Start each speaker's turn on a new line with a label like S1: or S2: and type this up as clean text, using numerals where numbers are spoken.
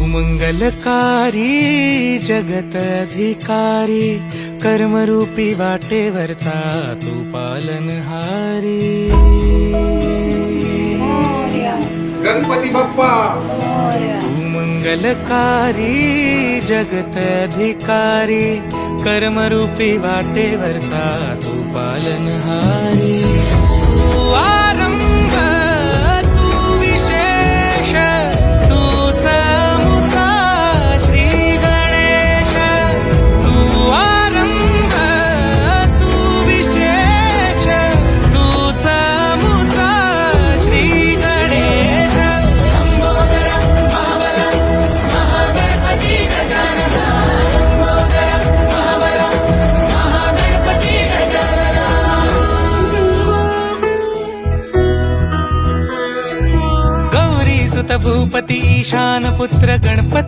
S1: मंगलकारी जगत अधिकारी, कर्मरूपी वाटेवरचा तू पालनहारी.
S2: गणपती बाप्पा
S1: तू मंगलकारी जगत अधिकारी, कर्मरूपी वाटेवरचा तू पालनहारी. तू आरंभ तू विशेष, तूच मुचा श्री गणेश. तू आरंभ तू विशेष, तूच मुचा श्री गणेश. गौरी सुत भूपती ईशान पुत्र गणपती.